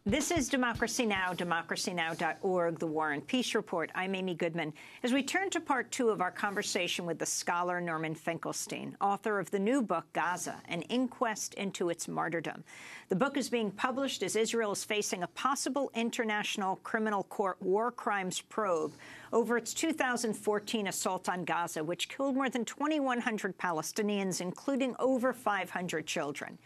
This is Democracy Now!, democracynow.org, the War and Peace Report. I'm Amy Goodman. As we turn to part two of our conversation with the scholar Norman Finkelstein, author of the new book, Gaza, An Inquest into Its Martyrdom. The book is being published as Israel is facing a possible International Criminal Court war crimes probe over its 2014 assault on Gaza, which killed more than 2,100 Palestinians, including over 500 children.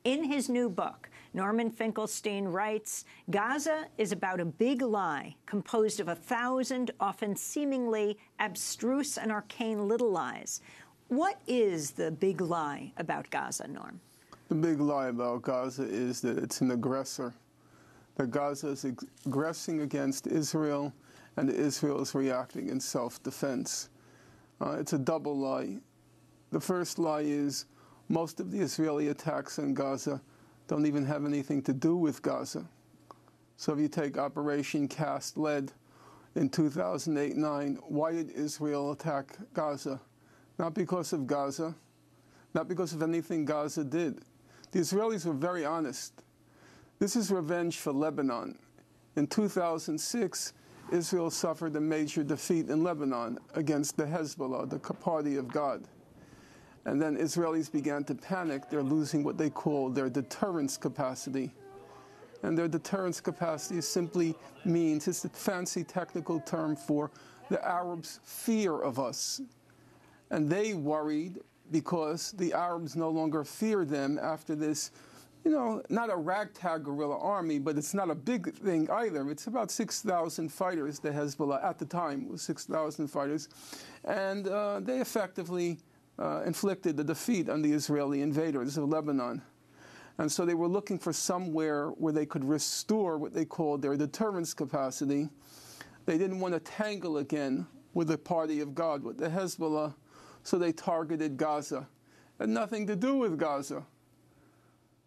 In his new book, Norman Finkelstein writes, Gaza is about a big lie composed of 1,000 often seemingly abstruse and arcane little lies. What is the big lie about Gaza, Norm? The big lie about Gaza is that it's an aggressor, that Gaza is aggressing against Israel and Israel is reacting in self-defense. It's a double lie. The first lie is most of the Israeli attacks on Gaza don't even have anything to do with Gaza. So if you take Operation Cast Lead in 2008-9, why did Israel attack Gaza? Not because of Gaza, not because of anything Gaza did. The Israelis were very honest. This is revenge for Lebanon. In 2006, Israel suffered a major defeat in Lebanon against the Hezbollah, the party of God. And then Israelis began to panic. They're losing what they call their deterrence capacity. And their deterrence capacity simply means, it's a fancy technical term for the Arabs' fear of us. And they worried because the Arabs no longer fear them after this, not a ragtag guerrilla army, but it's not a big thing either. It's about 6,000 fighters, the Hezbollah at the time was 6,000 fighters. And they effectively inflicted the defeat on the Israeli invaders of Lebanon. And so they were looking for somewhere where they could restore what they called their deterrence capacity. They didn't want to tangle again with the party of God, with the Hezbollah, so they targeted Gaza. It had nothing to do with Gaza.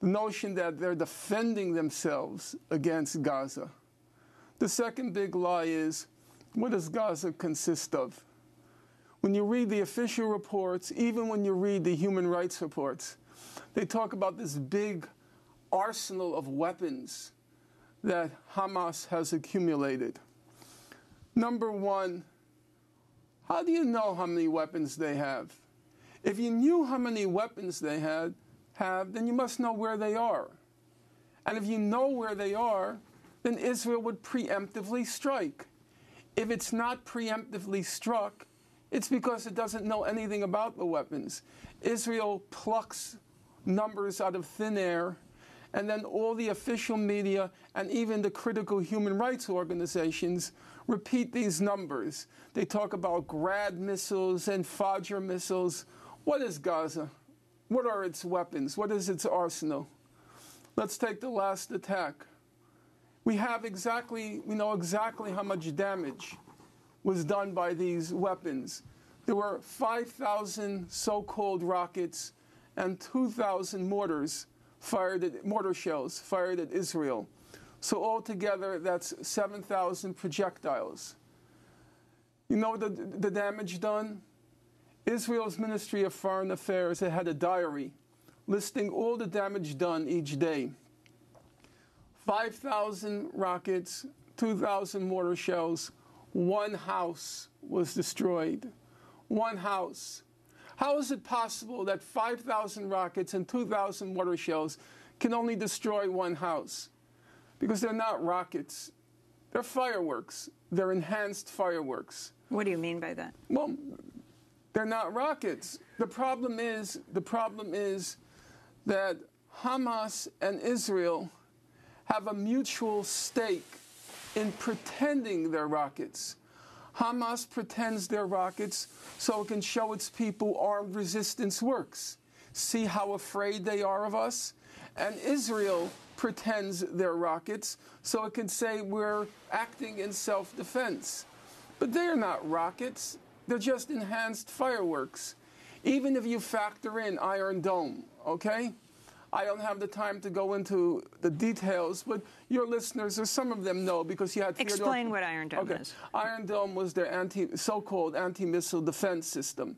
The notion that they're defending themselves against Gaza. The second big lie is, what does Gaza consist of? When you read the official reports, even when you read the human rights reports, they talk about this big arsenal of weapons that Hamas has accumulated. Number one, how do you know how many weapons they have? If you knew how many weapons they have, then you must know where they are. And if you know where they are, then Israel would preemptively strike. If it's not preemptively struck, it's because it doesn't know anything about the weapons. Israel plucks numbers out of thin air, and then all the official media and even the critical human rights organizations repeat these numbers. They talk about Grad missiles and Fajr missiles. What is Gaza? What are its weapons? What is its arsenal? Let's take the last attack. We know exactly how much damage was done by these weapons. There were 5,000 so-called rockets and 2,000 mortar shells fired at Israel. So altogether, that's 7,000 projectiles. You know the damage done? Israel's Ministry of Foreign Affairs had a diary listing all the damage done each day. 5,000 rockets, 2,000 mortar shells, one house was destroyed. One house. How is it possible that 5,000 rockets and 2,000 mortar shells can only destroy one house? Because they're not rockets. They're fireworks. They're enhanced fireworks. What do you mean by that? Well, they're not rockets. The problem is that Hamas and Israel have a mutual stake in pretending they're rockets. Hamas pretends they're rockets so it can show its people armed resistance works. See how afraid they are of us? And Israel pretends they're rockets so it can say we're acting in self-defense. But they're not rockets. They're just enhanced fireworks. Even if you factor in Iron Dome, okay? I don't have the time to go into the details, but your listeners, or some of them know, because you had... Explain what Iron Dome is. Iron Dome was their so-called anti-missile defense system.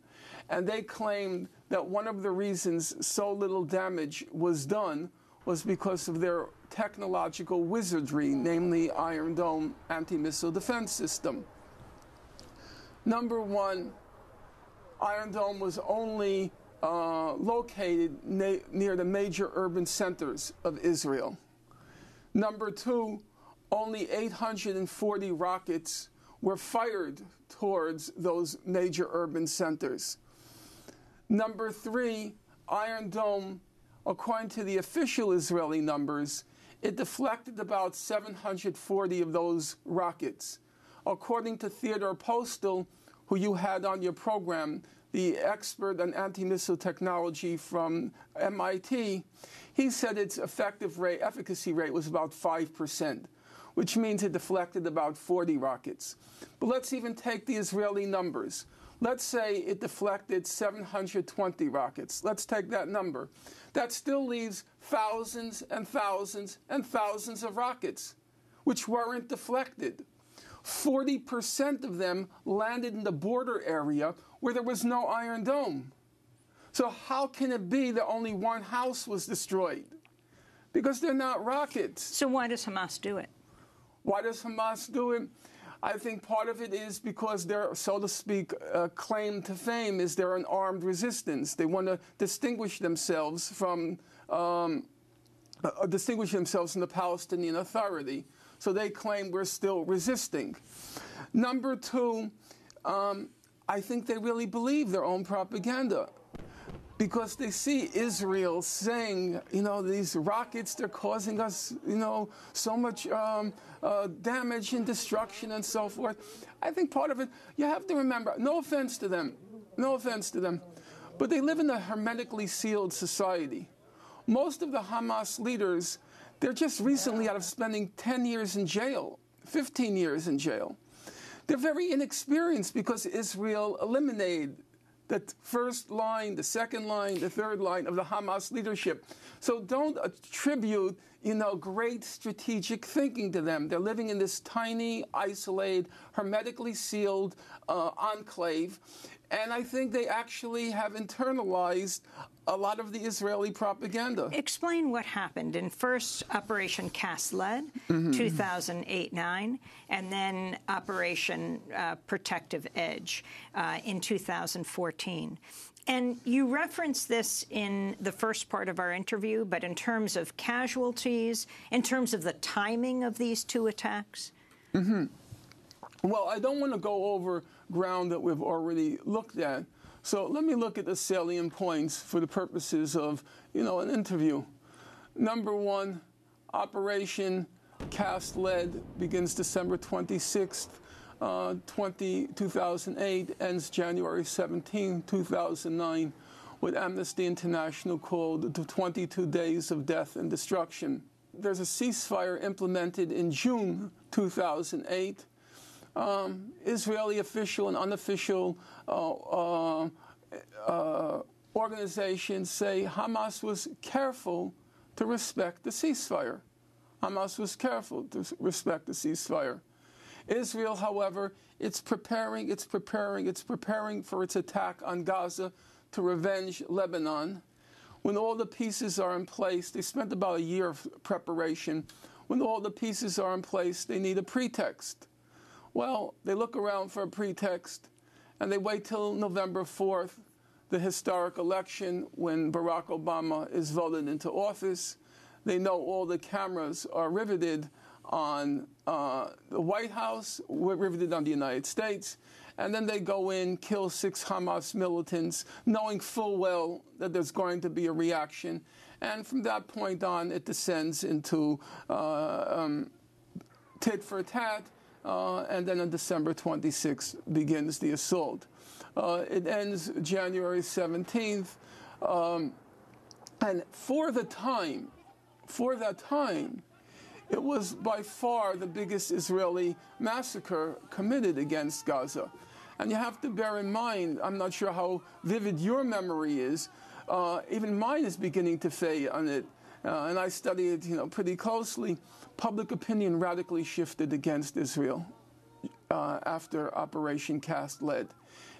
And they claimed that one of the reasons so little damage was done was because of their technological wizardry, namely Iron Dome anti-missile defense system. Number one, Iron Dome was only located near the major urban centers of Israel. Number two, only 840 rockets were fired towards those major urban centers. Number three, Iron Dome, according to the official Israeli numbers, it deflected about 740 of those rockets. According to Theodore Postel, who you had on your program, the expert on anti-missile technology from MIT, he said its efficacy rate was about 5%, which means it deflected about 40 rockets. But let's even take the Israeli numbers. Let's say it deflected 720 rockets. Let's take that number. That still leaves thousands and thousands and thousands of rockets which weren't deflected. 40% of them landed in the border area where there was no Iron Dome. So how can it be that only one house was destroyed? Because they're not rockets. So why does Hamas do it? Why does Hamas do it? I think part of it is because their, so to speak, claim to fame is they're an armed resistance. They want to distinguish themselves from the Palestinian Authority. So they claim we're still resisting. Number two, I think they really believe their own propaganda, because they see Israel saying, these rockets, they're causing us, so much damage and destruction and so forth. I think part of it, you have to remember, no offense to them, but they live in a hermetically sealed society. Most of the Hamas leaders, they're just recently out of spending 10 years in jail, 15 years in jail. They're very inexperienced because Israel eliminated the first line, the second line, the third line of the Hamas leadership. So don't attribute, great strategic thinking to them. They're living in this tiny, isolated, hermetically sealed enclave. And I think they actually have internalized a lot of the Israeli propaganda. Explain what happened in first Operation Cast Lead, 2008-9, and then Operation Protective Edge in 2014. And you referenced this in the first part of our interview, but in terms of casualties, in terms of the timing of these two attacks? Well, I don't want to go over ground that we've already looked at. So let me look at the salient points for the purposes of, an interview. Number one, Operation Cast Lead begins December 26th, 2008, ends January 17, 2009, what Amnesty International called the 22 days of death and destruction. There's a ceasefire implemented in June 2008. Israeli official and unofficial organizations say Hamas was careful to respect the ceasefire. Hamas was careful to respect the ceasefire. Israel, however, it's preparing for its attack on Gaza to revenge Lebanon. When all the pieces are in place, they spent about a year of preparation. When all the pieces are in place, they need a pretext. Well, they look around for a pretext, and they wait till November 4th, the historic election when Barack Obama is voted into office. They know all the cameras are riveted on the White House, riveted on the United States, and then they go in, kill 6 Hamas militants, knowing full well that there's going to be a reaction. And from that point on, it descends into tit for tat. And then on December 26th begins the assault. It ends January 17th. And for that time, it was by far the biggest Israeli massacre committed against Gaza. And you have to bear in mind, I'm not sure how vivid your memory is, even mine is beginning to fade on it. And I study it, pretty closely. Public opinion radically shifted against Israel after Operation Cast Lead.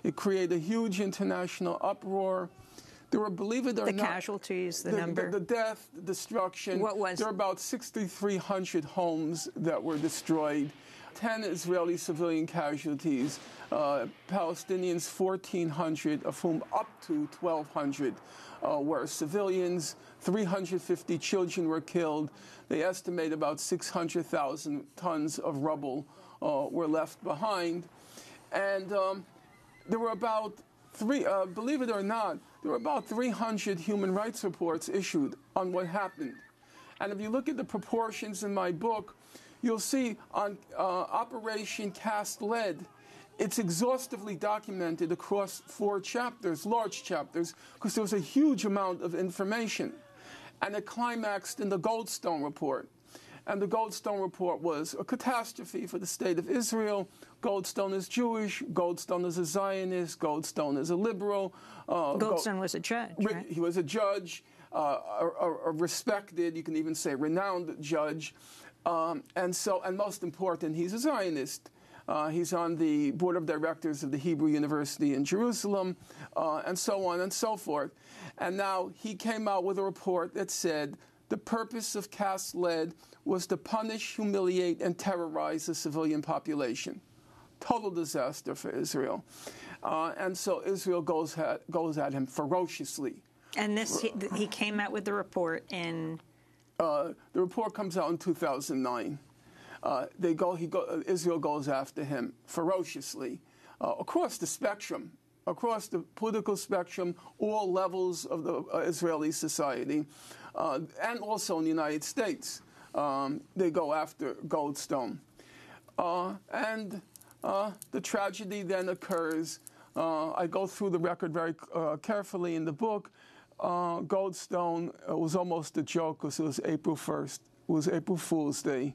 It created a huge international uproar. There were, believe it or not, the casualties, the number, the death, the destruction. What was? There were about 6,300 homes that were destroyed. 10 Israeli civilian casualties, Palestinians 1,400, of whom up to 1,200 were civilians. 350 children were killed. They estimate about 600,000 tons of rubble were left behind. And there were about believe it or not, there were about 300 human rights reports issued on what happened. And if you look at the proportions in my book, you'll see on Operation Cast Lead, it's exhaustively documented across 4 chapters, large chapters, because there was a huge amount of information. And it climaxed in the Goldstone Report. And the Goldstone Report was a catastrophe for the state of Israel. Goldstone is Jewish. Goldstone is a Zionist. Goldstone is a liberal. Goldstone was a judge, right? He was a judge, a respected, you can even say renowned judge. And most important, he's a Zionist. He's on the board of directors of the Hebrew University in Jerusalem, and so on and so forth. And now he came out with a report that said the purpose of Cast Lead was to punish, humiliate, and terrorize the civilian population. Total disaster for Israel. And so Israel goes at him ferociously. And he came out with the report in... the report comes out in 2009. Israel goes after him ferociously across the spectrum, across the political spectrum, all levels of the Israeli society, and also in the United States. They go after Goldstone. And the tragedy then occurs. I go through the record very carefully in the book. Goldstone was almost a joke because it was April 1st. It was April Fool's Day.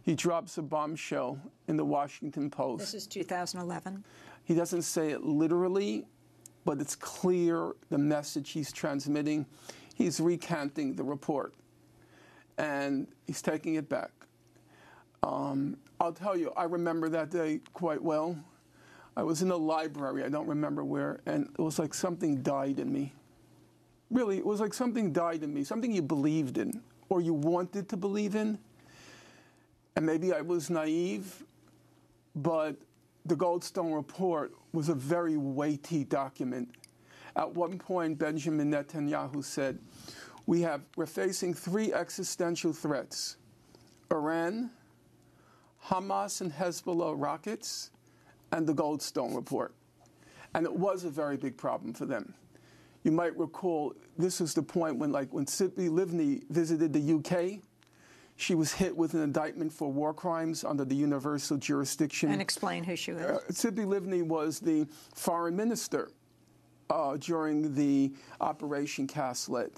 He drops a bombshell in the Washington Post. This is 2011. He doesn't say it literally, but it's clear the message he's transmitting. He's recanting the report, and he's taking it back. I'll tell you, I remember that day quite well. I was in a library, I don't remember where, and it was like something died in me. Really, it was like something died in me, something you believed in, or you wanted to believe in. And maybe I was naive, but the Goldstone Report was a very weighty document. At one point, Benjamin Netanyahu said, we're facing 3 existential threats: Iran, Hamas and Hezbollah rockets, and the Goldstone Report. And it was a very big problem for them. You might recall, this was the point when Tzipi Livni visited the UK. She was hit with an indictment for war crimes under the universal jurisdiction. And explain who she was. Tzipi Livni was the foreign minister during the Operation Cast Lead.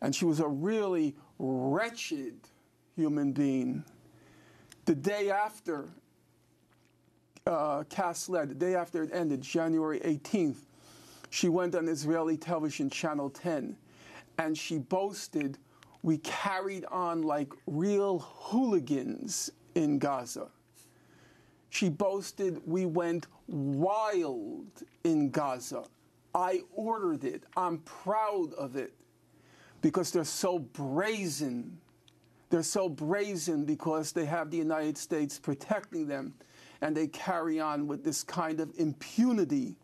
And she was a really wretched human being. The day after Cast Lead, the day after it ended, January 18th, she went on Israeli television, Channel 10, and she boasted, we carried on like real hooligans in Gaza. She boasted, we went wild in Gaza. I ordered it. I'm proud of it because they're so brazen. They're so brazen because they have the United States protecting them, and they carry on with this kind of impunity.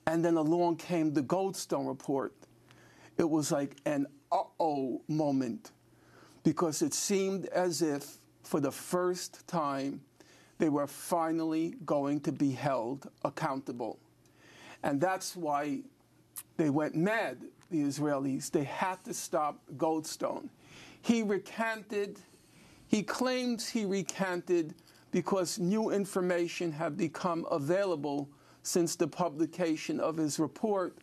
And then along came the Goldstone Report. It was like an uh-oh moment, because it seemed as if, for the first time, they were finally going to be held accountable. And that's why they went mad, the Israelis. They had to stop Goldstone. He claims he recanted because new information had become available since the publication of his report,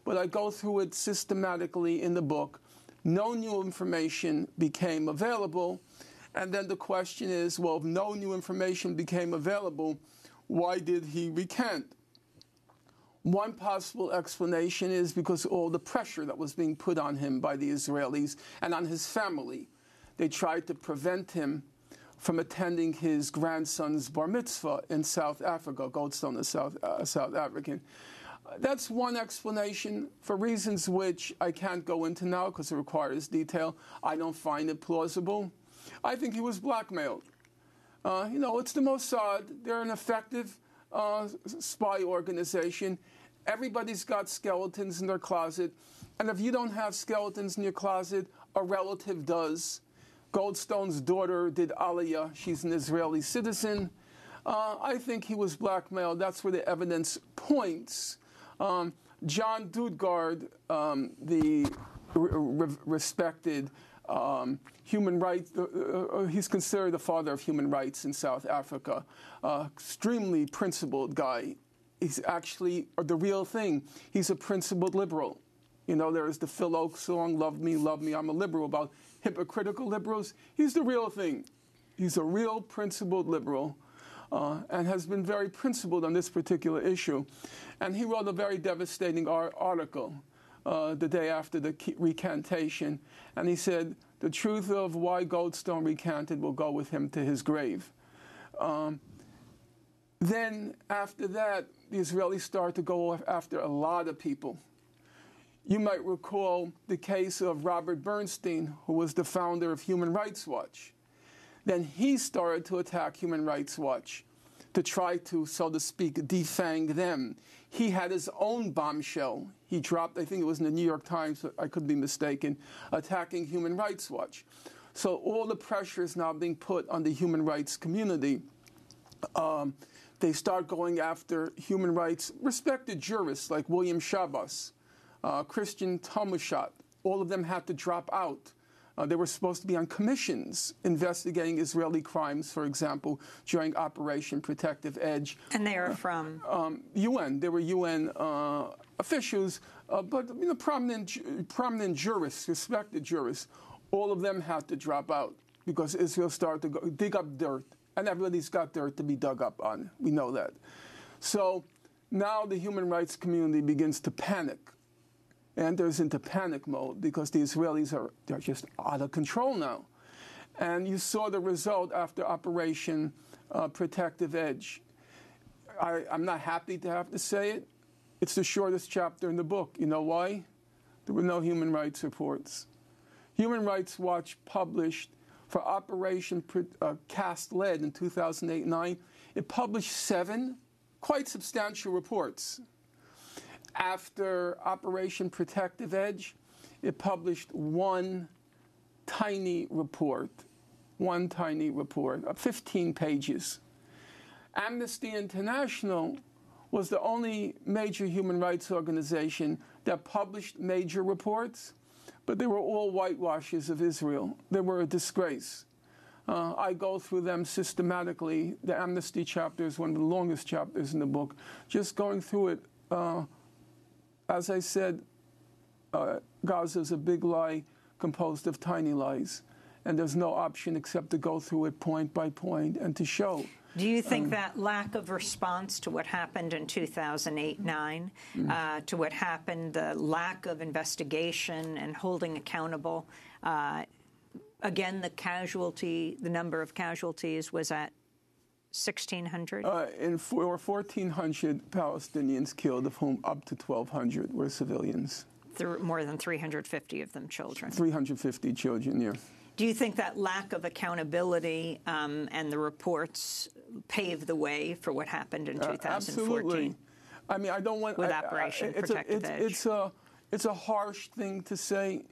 but I go through it systematically in the book. No new information became available, and then the question is, well, if no new information became available, why did he recant? One possible explanation is because all the pressure that was being put on him by the Israelis and on his family. They tried to prevent him from attending his grandson's bar mitzvah in South Africa. Goldstone is South African. That's one explanation for reasons which I can't go into now because it requires detail. I don't find it plausible. I think he was blackmailed. It's the Mossad. They're an effective spy organization. Everybody's got skeletons in their closet. And if you don't have skeletons in your closet, a relative does. Goldstone's daughter did Aliyah. She's an Israeli citizen. I think he was blackmailed. That's where the evidence points. John Dudgard, the respected human rights, he's considered the father of human rights in South Africa, extremely principled guy. He's actually the real thing. He's a principled liberal. There is the Phil Oakes song, Love Me, I'm a liberal, about hypocritical liberals. He's the real thing. He's a real principled liberal. And has been very principled on this particular issue. And he wrote a very devastating article the day after the recantation. And he said, the truth of why Goldstone recanted will go with him to his grave. Then, after that, the Israelis started to go after a lot of people. You might recall the case of Robert Bernstein, who was the founder of Human Rights Watch. Then he started to attack Human Rights Watch to try to, so to speak, defang them. He had his own bombshell. He dropped, I think it was in the New York Times, I could be mistaken, attacking Human Rights Watch. So all the pressure is now being put on the human rights community. They start going after human rights, respected jurists like William Shabbos, Christian Tomushat. All of them had to drop out. They were supposed to be on commissions investigating Israeli crimes, for example, during Operation Protective Edge. And they are from? UN. They were UN officials, but prominent jurists, respected jurists. All of them had to drop out because Israel started to dig up dirt. And everybody's got dirt to be dug up on. We know that. So now the human rights community begins to panic. Enters into panic mode because the Israelis they're just out of control now. And you saw the result after Operation Protective Edge. I'm not happy to have to say it. It's the shortest chapter in the book. You know why? There were no human rights reports. Human Rights Watch published for Operation Cast Lead in 2008-9, it published 7 quite substantial reports. After Operation Protective Edge, it published one tiny report, of 15 pages. Amnesty International was the only major human rights organization that published major reports, but they were all whitewashes of Israel. They were a disgrace. I go through them systematically. The Amnesty chapter is one of the longest chapters in the book. Just going through it, as I said, Gaza is a big lie composed of tiny lies, and there's no option except to go through it point by point and to show. Do you think that lack of response to what happened in 2008-9, to what happened, the lack of investigation and holding accountable, again, the number of casualties was at 1,600? And 1,400 Palestinians killed, of whom up to 1,200 were civilians. More than 350 of them children. 350 children, yeah. Do you think that lack of accountability and the reports paved the way for what happened in 2014? Absolutely. I mean, I don't want... With Operation Protective Edge. It's a harsh thing to say,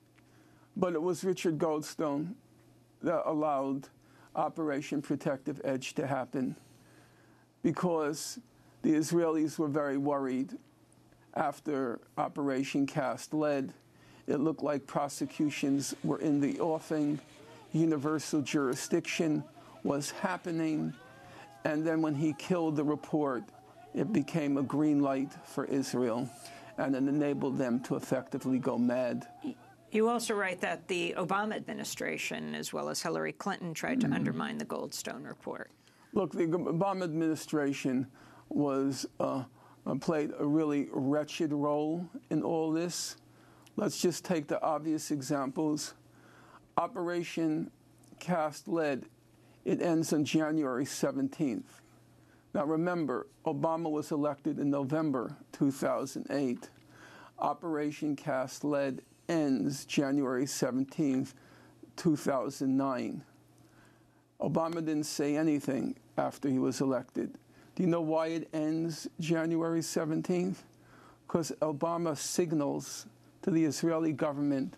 but it was Richard Goldstone that allowed Operation Protective Edge to happen, because the Israelis were very worried after Operation Cast Lead. It looked like prosecutions were in the offing, universal jurisdiction was happening, and then when he killed the report, it became a green light for Israel, and it enabled them to effectively go mad. You also write that the Obama administration, as well as Hillary Clinton, tried to undermine the Goldstone report. Look, the Obama administration played a really wretched role in all this. Let's just take the obvious examples. Operation Cast Lead, it ends on January 17th. Now remember, Obama was elected in November 2008. Operation Cast Lead ends January 17th, 2009. Obama didn't say anything after he was elected. Do you know why it ends January 17th? Because Obama signals to the Israeli government,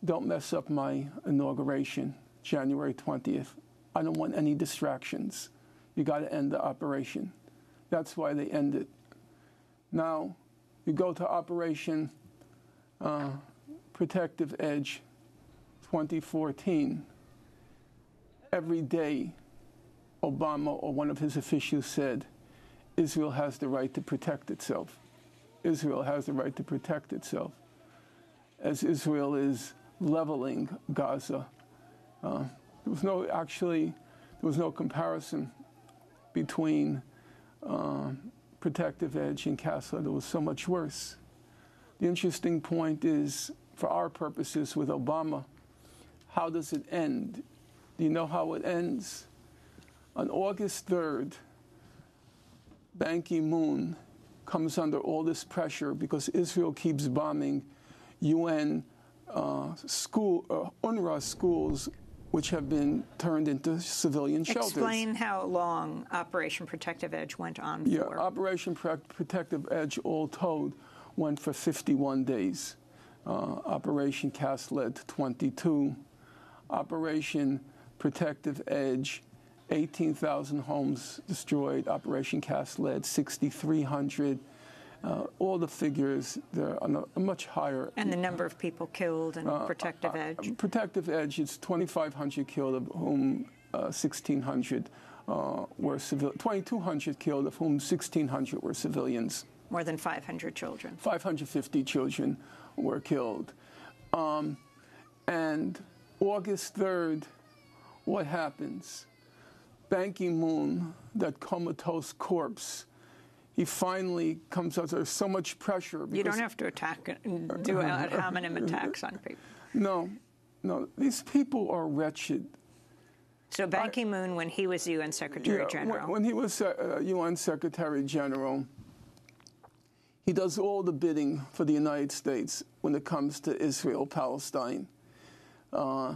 don't mess up my inauguration, January 20th. I don't want any distractions. You got to end the operation. That's why they end it. Now, you go to Operation Protective Edge 2014. Every day, Obama or one of his officials said, Israel has the right to protect itself. Israel has the right to protect itself. As Israel is leveling Gaza, there was no comparison between Protective Edge and Cast Lead. It was so much worse. The interesting point is, for our purposes with Obama, how does it end? Do you know how it ends? On August 3rd, Ban Ki-moon comes under all this pressure because Israel keeps bombing UN UNRWA schools, which have been turned into civilian shelters. Explain how long Operation Protective Edge went on for. Yeah, Operation Protective Edge, all told, went for 51 days. Operation Cast Lead, 22. Operation Protective Edge, 18,000 homes destroyed. Operation Cast Lead, 6,300. All the figures, they're on a much higher. And the number of people killed in Protective Edge? Protective Edge, it's 2,500 killed, of whom 1,600 were civilians. 2,200 killed, of whom 1,600 were civilians. More than 500 children. 550 children were killed. And August 3rd, what happens? Ban Ki-moon, that comatose corpse, he finally comes out. There's so much pressure. You don't have to do ad hominem attacks on people. No. These people are wretched. So Ban Ki-moon, when he was UN Secretary General. When he was UN Secretary General, he does all the bidding for the United States when it comes to Israel, Palestine. I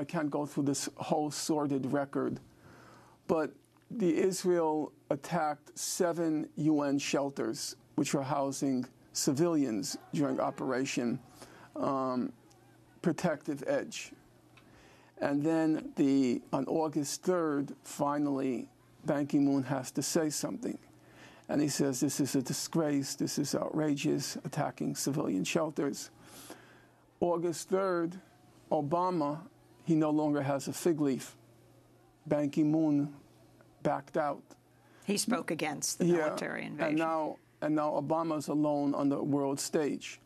can't go through this whole sordid record, but Israel attacked 7 UN shelters, which were housing civilians during Operation Protective Edge. And then on August 3rd, finally, Ban Ki-moon has to say something. And he says, this is a disgrace, this is outrageous, attacking civilian shelters. August 3rd, Obama, he no longer has a fig leaf. Ban Ki-moon backed out. He spoke against the military invasion. And now Obama's alone on the world stage.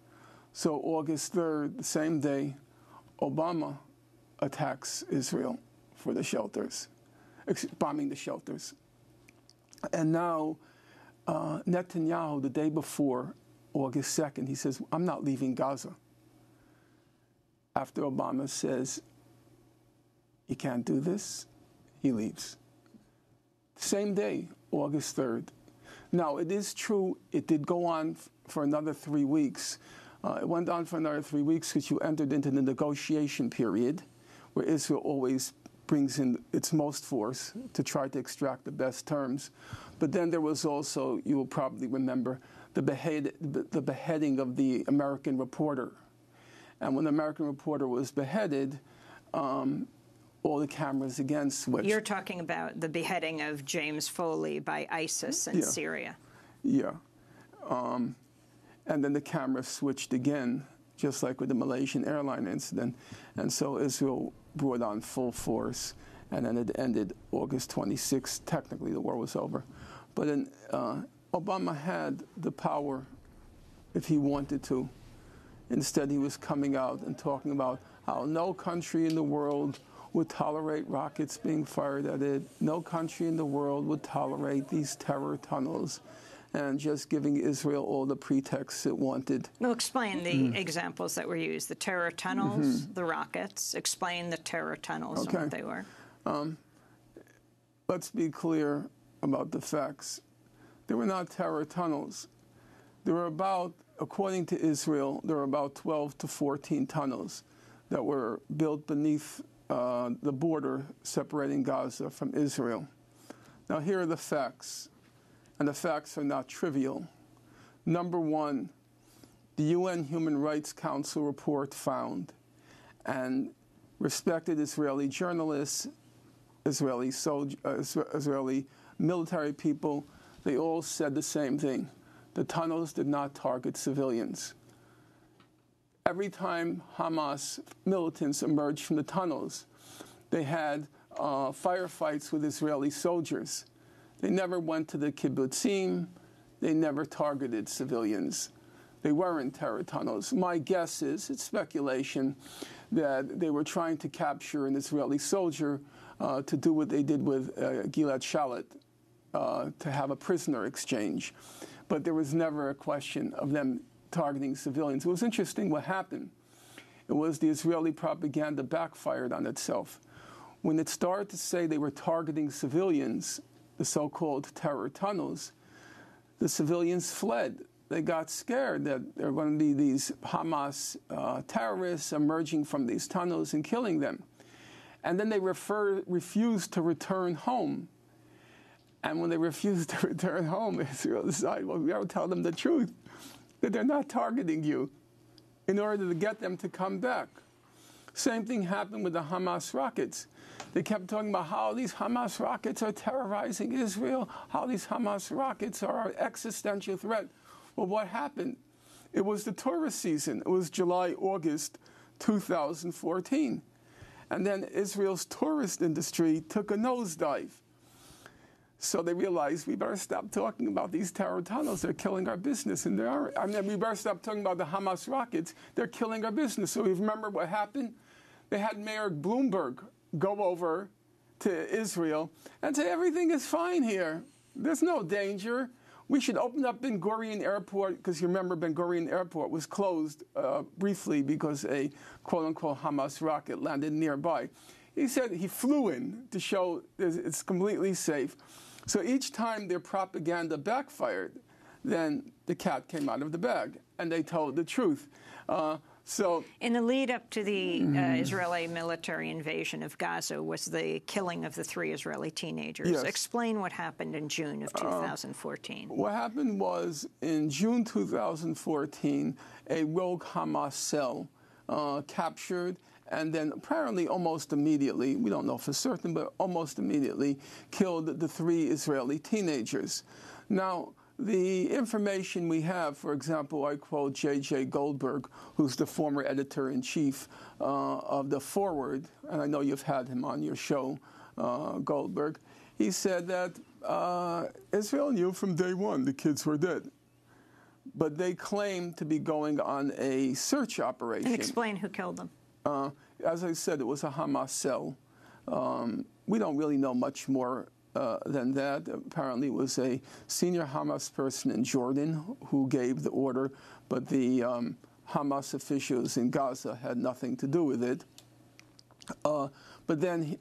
So August 3rd, the same day, Obama attacks Israel for the shelters, bombing the shelters. And now Netanyahu, the day before, August 2nd, he says, I'm not leaving Gaza. After Obama says, you can't do this, he leaves. Same day, August 3rd. Now, it is true, it did go on for another 3 weeks. It went on for another 3 weeks because you entered into the negotiation period, where Israel always brings in its most force to try to extract the best terms. But then there was also, you will probably remember, the beheading of the American reporter. And when the American reporter was beheaded, all the cameras again switched. You're talking about the beheading of James Foley by ISIS in Syria. Yeah. And then the camera switched again, just like with the Malaysian airline incident. And so Israel brought on full force, and then it ended August 26th. Technically, the war was over. But then Obama had the power if he wanted to. Instead, he was coming out and talking about how no country in the world would tolerate rockets being fired at it. No country in the world would tolerate these terror tunnels, and just giving Israel all the pretexts it wanted. Well, explain the examples that were used. The terror tunnels, the rockets. Explain the terror tunnels and what they were. let's be clear about the facts. There were not terror tunnels. There were about, according to Israel, there were about 12 to 14 tunnels that were built beneath the border separating Gaza from Israel. Now, here are the facts, and the facts are not trivial. Number one, the UN Human Rights Council report found, and respected Israeli journalists, Israeli military people, they all said the same thing. The tunnels did not target civilians. Every time Hamas militants emerged from the tunnels, they had firefights with Israeli soldiers. They never went to the kibbutzim. They never targeted civilians. They weren't terror tunnels. My guess is, it's speculation, that they were trying to capture an Israeli soldier to do what they did with Gilad Shalit, to have a prisoner exchange. But there was never a question of them targeting civilians. It was interesting what happened. It was the Israeli propaganda backfired on itself. When it started to say they were targeting civilians, the so-called terror tunnels, the civilians fled. They got scared that there were going to be these Hamas terrorists emerging from these tunnels and killing them. And then they refused to return home. And when they refused to return home, Israel decided, well, we got to tell them the truth, that they're not targeting you, in order to get them to come back. Same thing happened with the Hamas rockets. They kept talking about how these Hamas rockets are terrorizing Israel, how these Hamas rockets are an existential threat. Well, what happened? It was the tourist season. It was July, August 2014. And then Israel's tourist industry took a nosedive. So they realized, we better stop talking about these terror tunnels. They're killing our business. And we better stop talking about the Hamas rockets. They're killing our business. So you remember what happened? They had Mayor Bloomberg go over to Israel and say, everything is fine here. There's no danger. We should open up Ben Gurion Airport, because you remember Ben Gurion Airport was closed briefly because a quote-unquote Hamas rocket landed nearby. He said he flew in to show it's completely safe. So each time their propaganda backfired, then the cat came out of the bag, and they told the truth. In the lead up to the Israeli military invasion of Gaza was the killing of the 3 Israeli teenagers. Yes. Explain what happened in June of 2014. What happened was, in June 2014, a rogue Hamas cell captured and then apparently almost immediately, we don't know for certain, but almost immediately killed the 3 Israeli teenagers. Now, the information we have, for example, I quote J.J. Goldberg, who's the former editor-in-chief of The Forward, and I know you've had him on your show, Goldberg. He said that Israel knew from day one the kids were dead. But they claimed to be going on a search operation. And explain who killed them. As I said, it was a Hamas cell. We don't really know much more than that. Apparently it was a senior Hamas person in Jordan who gave the order, but the Hamas officials in Gaza had nothing to do with it. But then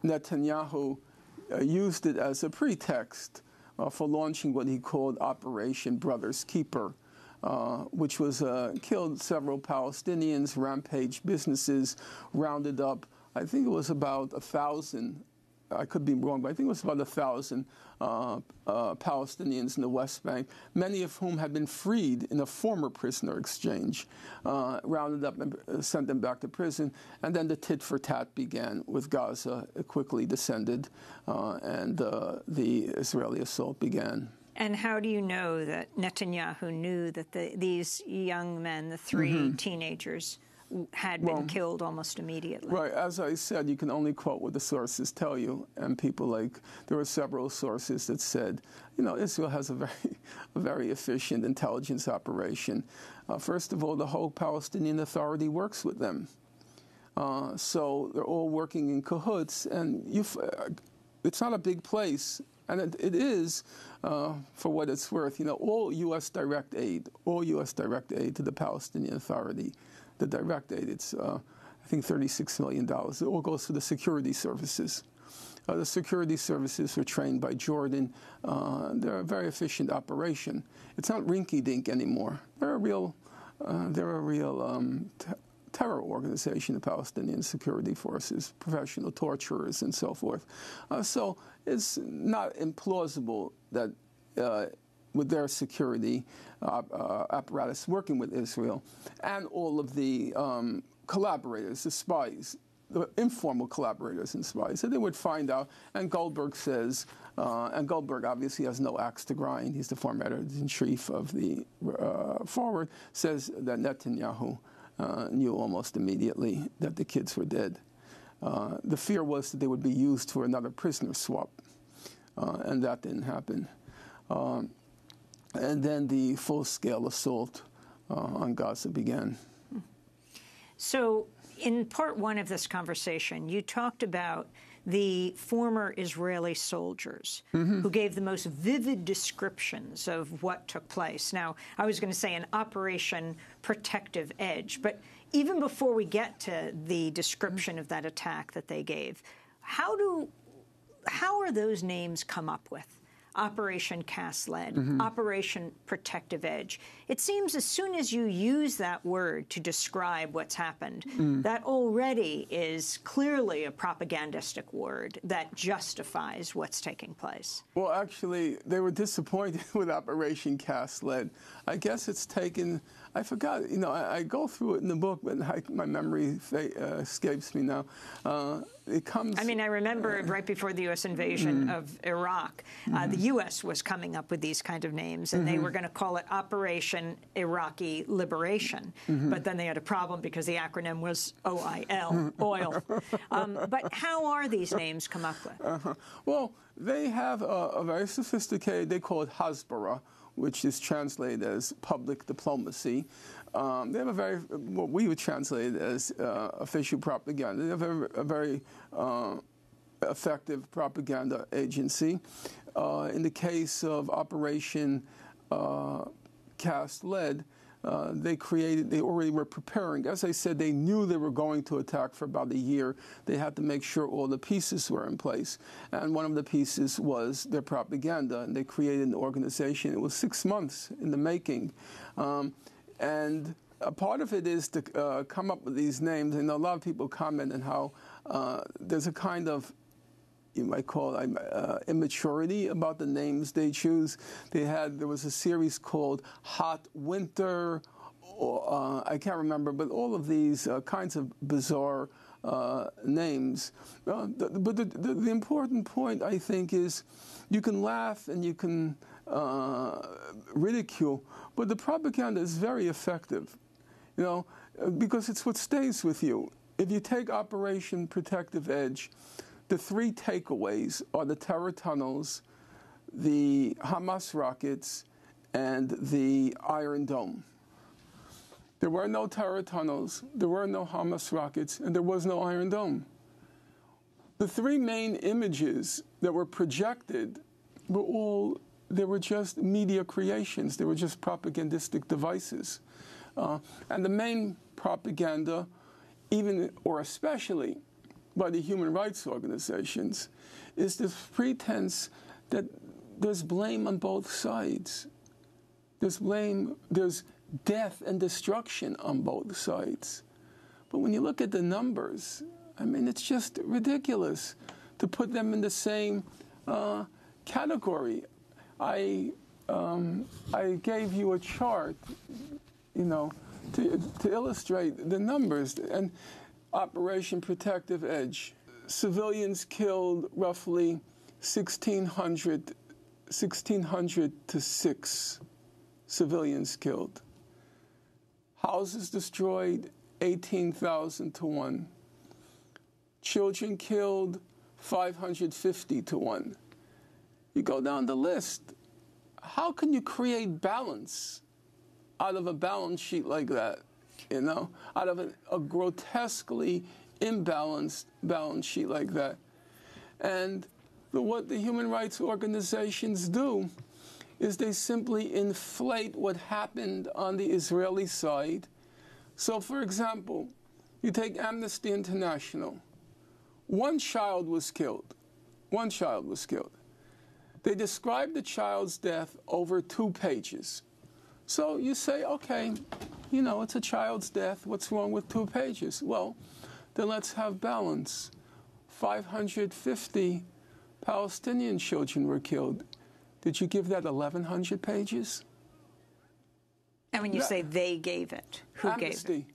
Netanyahu used it as a pretext for launching what he called Operation Brother's Keeper, which was killed several Palestinians, rampaged businesses, rounded up, I think it was about 1,000, I could be wrong, but I think it was about 1,000 Palestinians in the West Bank, many of whom had been freed in a former prisoner exchange, rounded up and sent them back to prison. And then the tit-for-tat began with Gaza. It quickly descended, and the Israeli assault began. And how do you know that Netanyahu knew that these young men, the 3 teenagers, had been killed almost immediately? Right. As I said, you can only quote what the sources tell you. And people there were several sources that said, Israel has a very efficient intelligence operation. First of all, the whole Palestinian Authority works with them. So they're all working in cahoots. And it's not a big place. And it is, for what it's worth, all U.S. direct aid to the Palestinian Authority, the direct aid, it's, I think, $36 million. It all goes to the security services. The security services were trained by Jordan. They're a very efficient operation. It's not rinky-dink anymore. They're a real terror organization, the Palestinian security forces, professional torturers, and so forth. So it's not implausible that with their security apparatus working with Israel and all of the collaborators, the spies, the informal collaborators and spies, that they would find out. And Goldberg says, and Goldberg obviously has no axe to grind, he's the former editor-in-chief of the Forward, says that Netanyahu knew almost immediately that the kids were dead. The fear was that they would be used for another prisoner swap, and that didn't happen. And then the full-scale assault on Gaza began. So in part one of this conversation, you talked about the former Israeli soldiers who gave the most vivid descriptions of what took place. Now, I was going to say an Operation Protective Edge, but even before we get to the description of that attack that they gave, how are those names come up with? Operation Cast Lead, Operation Protective Edge. It seems as soon as you use that word to describe what's happened, that already is clearly a propagandistic word that justifies what's taking place. Well, actually, they were disappointed with Operation Cast Lead. I guess it's taken, I forgot, I go through it in the book, but my memory escapes me now. It comes... I remember right before the U.S. invasion of Iraq, the U.S. was coming up with these kind of names, and they were going to call it Operation Iraqi Liberation. But then they had a problem because the acronym was OIL, oil. But how are these names come up with? Well, they have a very sophisticated, they call it Hasbara, which is translated as public diplomacy. They have a very, what we would translate as official propaganda. They have a very effective propaganda agency. In the case of Operation Cast Lead, they already were preparing. As I said, they knew they were going to attack for about a year. They had to make sure all the pieces were in place. And one of the pieces was their propaganda. And they created an organization. It was 6 months in the making. And a part of it is to come up with these names. And a lot of people comment on how there's a kind of, you might call it immaturity about the names they choose. There was a series called Hot Winter, or I can't remember, but all of these kinds of bizarre names. But the important point, I think, is you can laugh and you can ridicule, but the propaganda is very effective, because it's what stays with you. If you take Operation Protective Edge, the three takeaways are the terror tunnels, the Hamas rockets, and the Iron Dome. There were no terror tunnels, there were no Hamas rockets, and there was no Iron Dome. The three main images that were projected they were just media creations. They were just propagandistic devices. And the main propaganda, especially by the human rights organizations, is this pretense that there's blame on both sides. There's death and destruction on both sides. But when you look at the numbers, it's just ridiculous to put them in the same category. I gave you a chart, to illustrate the numbers. And Operation Protective Edge, civilians killed roughly 1,600 to 6 civilians killed. Houses destroyed, 18,000 to 1. Children killed, 550 to 1. You go down the list. How can you create balance out of a balance sheet like that? Out of a grotesquely imbalanced balance sheet like that. And what the human rights organizations do is they simply inflate what happened on the Israeli side. So, for example, you take Amnesty International. 1 child was killed. One child was killed. They described the child's death over 2 pages. So you say, okay, it's a child's death. What's wrong with 2 pages? Well, then let's have balance. 550 Palestinian children were killed. Did you give that 1,100 pages? And when you say they gave it, who Amnesty.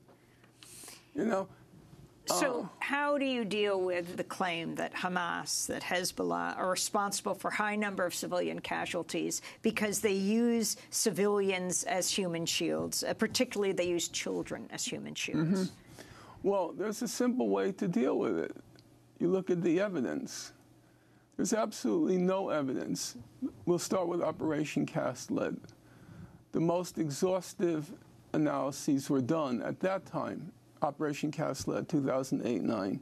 Gave it? So how do you deal with the claim that Hamas, that Hezbollah are responsible for a high number of civilian casualties because they use civilians as human shields, particularly they use children as human shields? Well, there's a simple way to deal with it. You look at the evidence. There's absolutely no evidence. We'll start with Operation Cast Lead. The most exhaustive analyses were done at that time, Operation Cast Lead, 2008-9.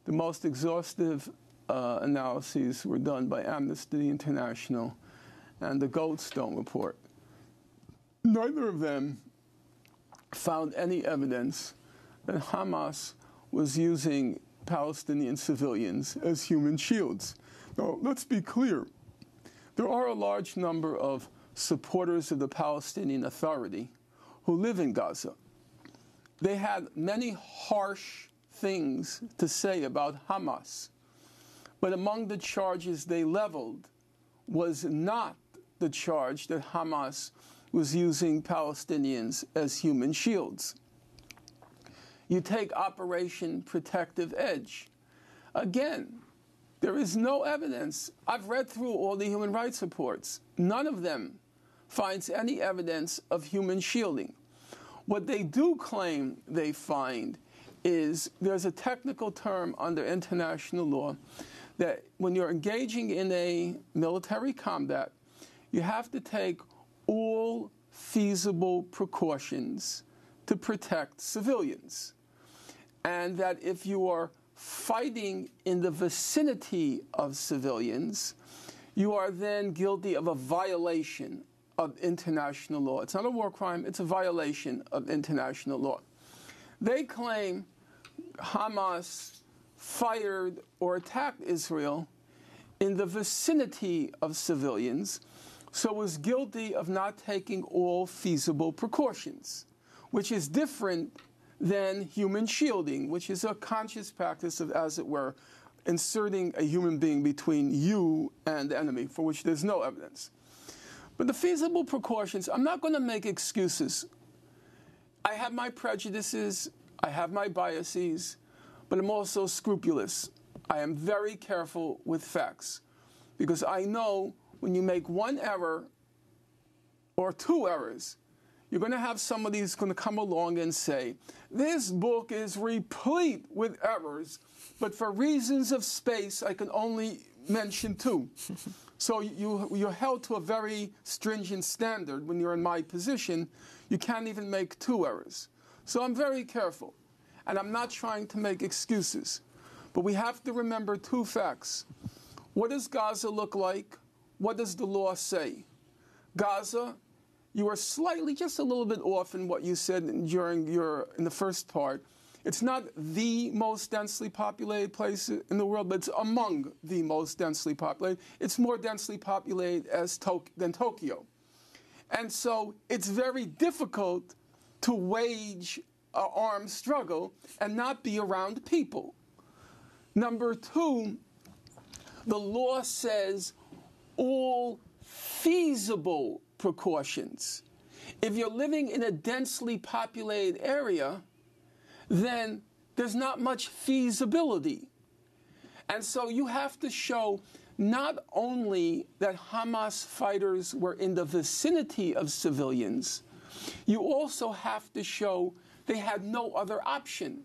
The most exhaustive analyses were done by Amnesty International and the Goldstone Report. Neither of them found any evidence that Hamas was using Palestinian civilians as human shields. Now, let's be clear. There are a large number of supporters of the Palestinian Authority who live in Gaza. They had many harsh things to say about Hamas, but among the charges they leveled was not the charge that Hamas was using Palestinians as human shields. You take Operation Protective Edge. Again, there is no evidence. I've read through all the human rights reports. None of them finds any evidence of human shielding. What they do claim they find is there's a technical term under international law that when you're engaging in a military combat, you have to take all feasible precautions to protect civilians. And that if you are fighting in the vicinity of civilians, you are then guilty of a violation of international law. It's not a war crime, it's a violation of international law. They claim Hamas fired or attacked Israel in the vicinity of civilians, so was guilty of not taking all feasible precautions, which is different than human shielding, which is a conscious practice of, as it were, inserting a human being between you and the enemy, for which there's no evidence. But the feasible precautions, I'm not going to make excuses. I have my prejudices, I have my biases, but I'm also scrupulous. I am very careful with facts, because I know when you make one error or 2 errors, you're going to have somebody who's going to come along and say, this book is replete with errors, but for reasons of space, I can only mention 2. So you're held to a very stringent standard when you're in my position. You can't even make 2 errors. So I'm very careful, and I'm not trying to make excuses. But we have to remember 2 facts. What does Gaza look like? What does the law say? Gaza, you are slightly, just a little bit off in what you said in the first part. It's not the most densely populated place in the world, but it's among the most densely populated. It's more densely populated than Tokyo. And so it's very difficult to wage an armed struggle and not be around people. Number 2, the law says all feasible precautions. If you're living in a densely populated area, then there's not much feasibility. And so you have to show not only that Hamas fighters were in the vicinity of civilians, you also have to show they had no other option.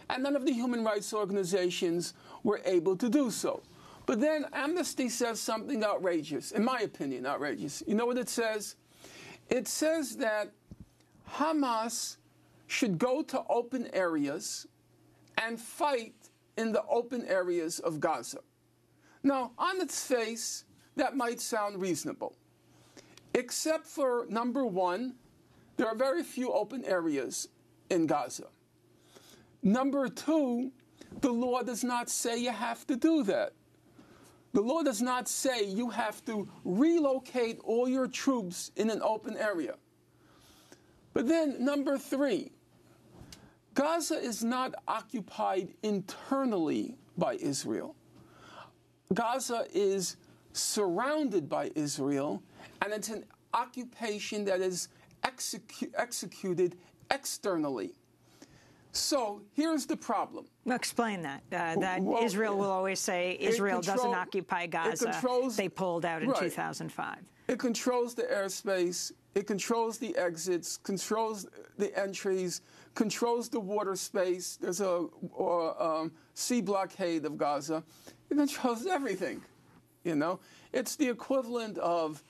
And none of the human rights organizations were able to do so. But then Amnesty says something outrageous, in my opinion, outrageous. You know what it says? It says that Hamas should go to open areas and fight in the open areas of Gaza. Now, on its face, that might sound reasonable, except for, number 1, there are very few open areas in Gaza. Number 2, the law does not say you have to do that. The law does not say you have to relocate all your troops in an open area. But then, number 3, Gaza is not occupied internally by Israel. Gaza is surrounded by Israel, and it's an occupation that is executed externally. So here's the problem. Explain that. Well, Israel will always say Israel doesn't occupy Gaza. They pulled out in 2005. It controls the airspace. It controls the exits, controls the entries, controls the water space. There's a sea blockade of Gaza. It controls everything. You know, it's the equivalent of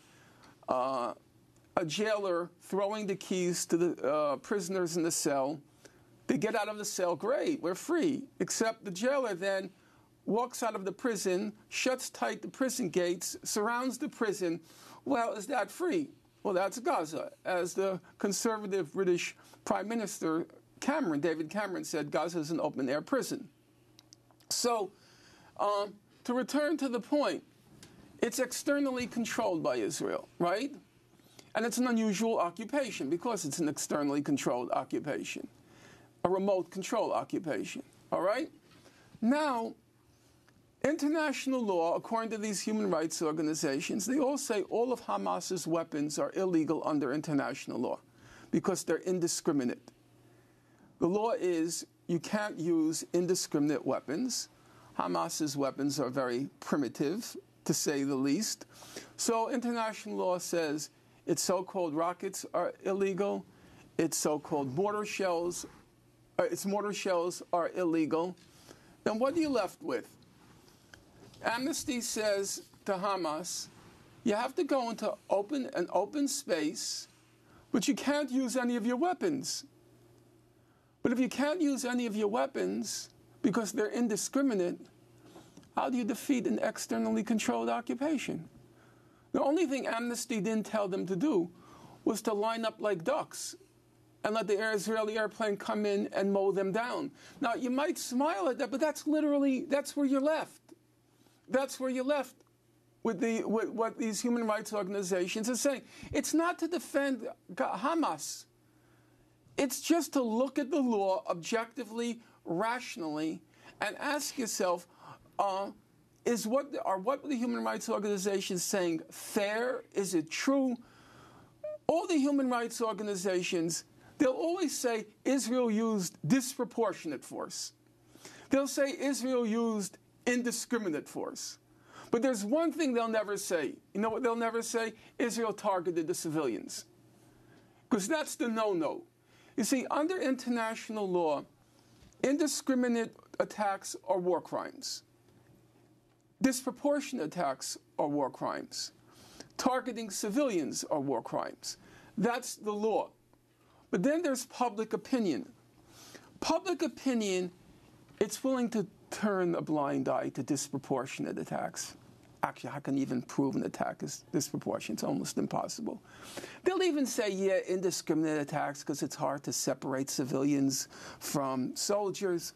a jailer throwing the keys to the prisoners in the cell. They get out of the cell, great, we're free. Except the jailer then walks out of the prison, shuts tight the prison gates, surrounds the prison. Well, is that free? Well, that's Gaza. As the conservative British Prime Minister David Cameron said, Gaza is an open-air prison. So, to return to the point, it's externally controlled by Israel, right? And it's an unusual occupation because it's an externally controlled occupation, a remote control occupation, all right? Now, international law, according to these human rights organizations, they all say all of Hamas's weapons are illegal under international law because they're indiscriminate. The law is you can't use indiscriminate weapons. Hamas's weapons are very primitive, to say the least. So international law says its so-called rockets are illegal, its so-called mortar shells are illegal. Then what are you left with? Amnesty says to Hamas, you have to go into an open space, but you can't use any of your weapons. But if you can't use any of your weapons because they're indiscriminate, how do you defeat an externally controlled occupation? The only thing Amnesty didn't tell them to do was to line up like ducks and let the Israeli airplane come in and mow them down. Now, you might smile at that, but that's where you're left. That's where you're left with what these human rights organizations are saying. It's not to defend Hamas. It's just to look at the law objectively, rationally, and ask yourself, are what the human rights organizations saying fair? Is it true? All the human rights organizations, they'll always say Israel used disproportionate force. They'll say Israel used indiscriminate force. But there's one thing they'll never say. You know what they'll never say? Israel targeted the civilians. Because that's the no-no. You see, under international law, indiscriminate attacks are war crimes. Disproportionate attacks are war crimes. Targeting civilians are war crimes. That's the law. But then there's public opinion. Public opinion, it's willing to turn a blind eye to disproportionate attacks. Actually, how can you even prove an attack is disproportionate? It's almost impossible. They'll even say, yeah, indiscriminate attacks because it's hard to separate civilians from soldiers.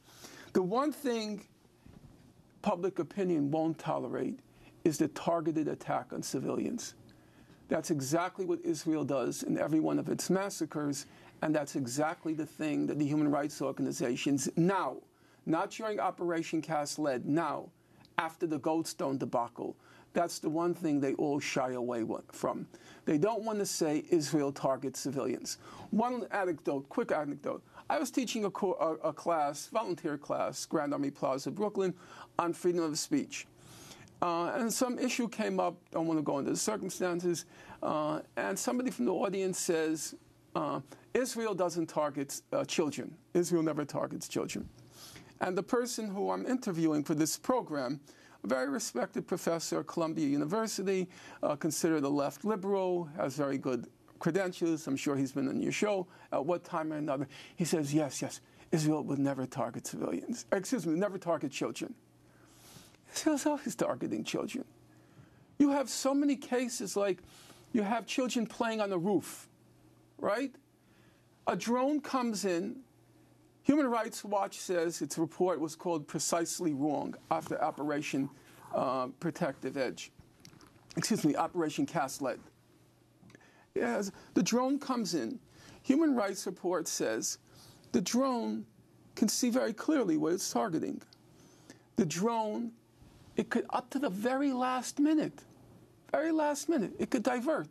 The one thing public opinion won't tolerate is the targeted attack on civilians. That's exactly what Israel does in every one of its massacres, and that's exactly the thing that the human rights organizations now, not during Operation Cast Lead, now, after the Goldstone debacle, that's the one thing they all shy away from. They don't want to say Israel targets civilians. One anecdote, quick anecdote. I was teaching a class, volunteer class, Grand Army Plaza, Brooklyn, on freedom of speech. And some issue came up, don't want to go into the circumstances, and somebody from the audience says, Israel doesn't target children. Israel never targets children. And the person who I'm interviewing for this program, a very respected professor at Columbia University, considered a left liberal, has very good credentials. I'm sure he's been on your show at one time or another. He says, yes, Israel would never target civilians. Never target children. Israel's always targeting children. You have so many cases like you have children playing on a roof, right? A drone comes in. Human Rights Watch says its report was called precisely wrong after Operation protective edge. Excuse me, Operation Cast Lead. Yes, the drone comes in. Human Rights Report says the drone can see very clearly what it's targeting. The drone, it could, up to the very last minute, it could divert.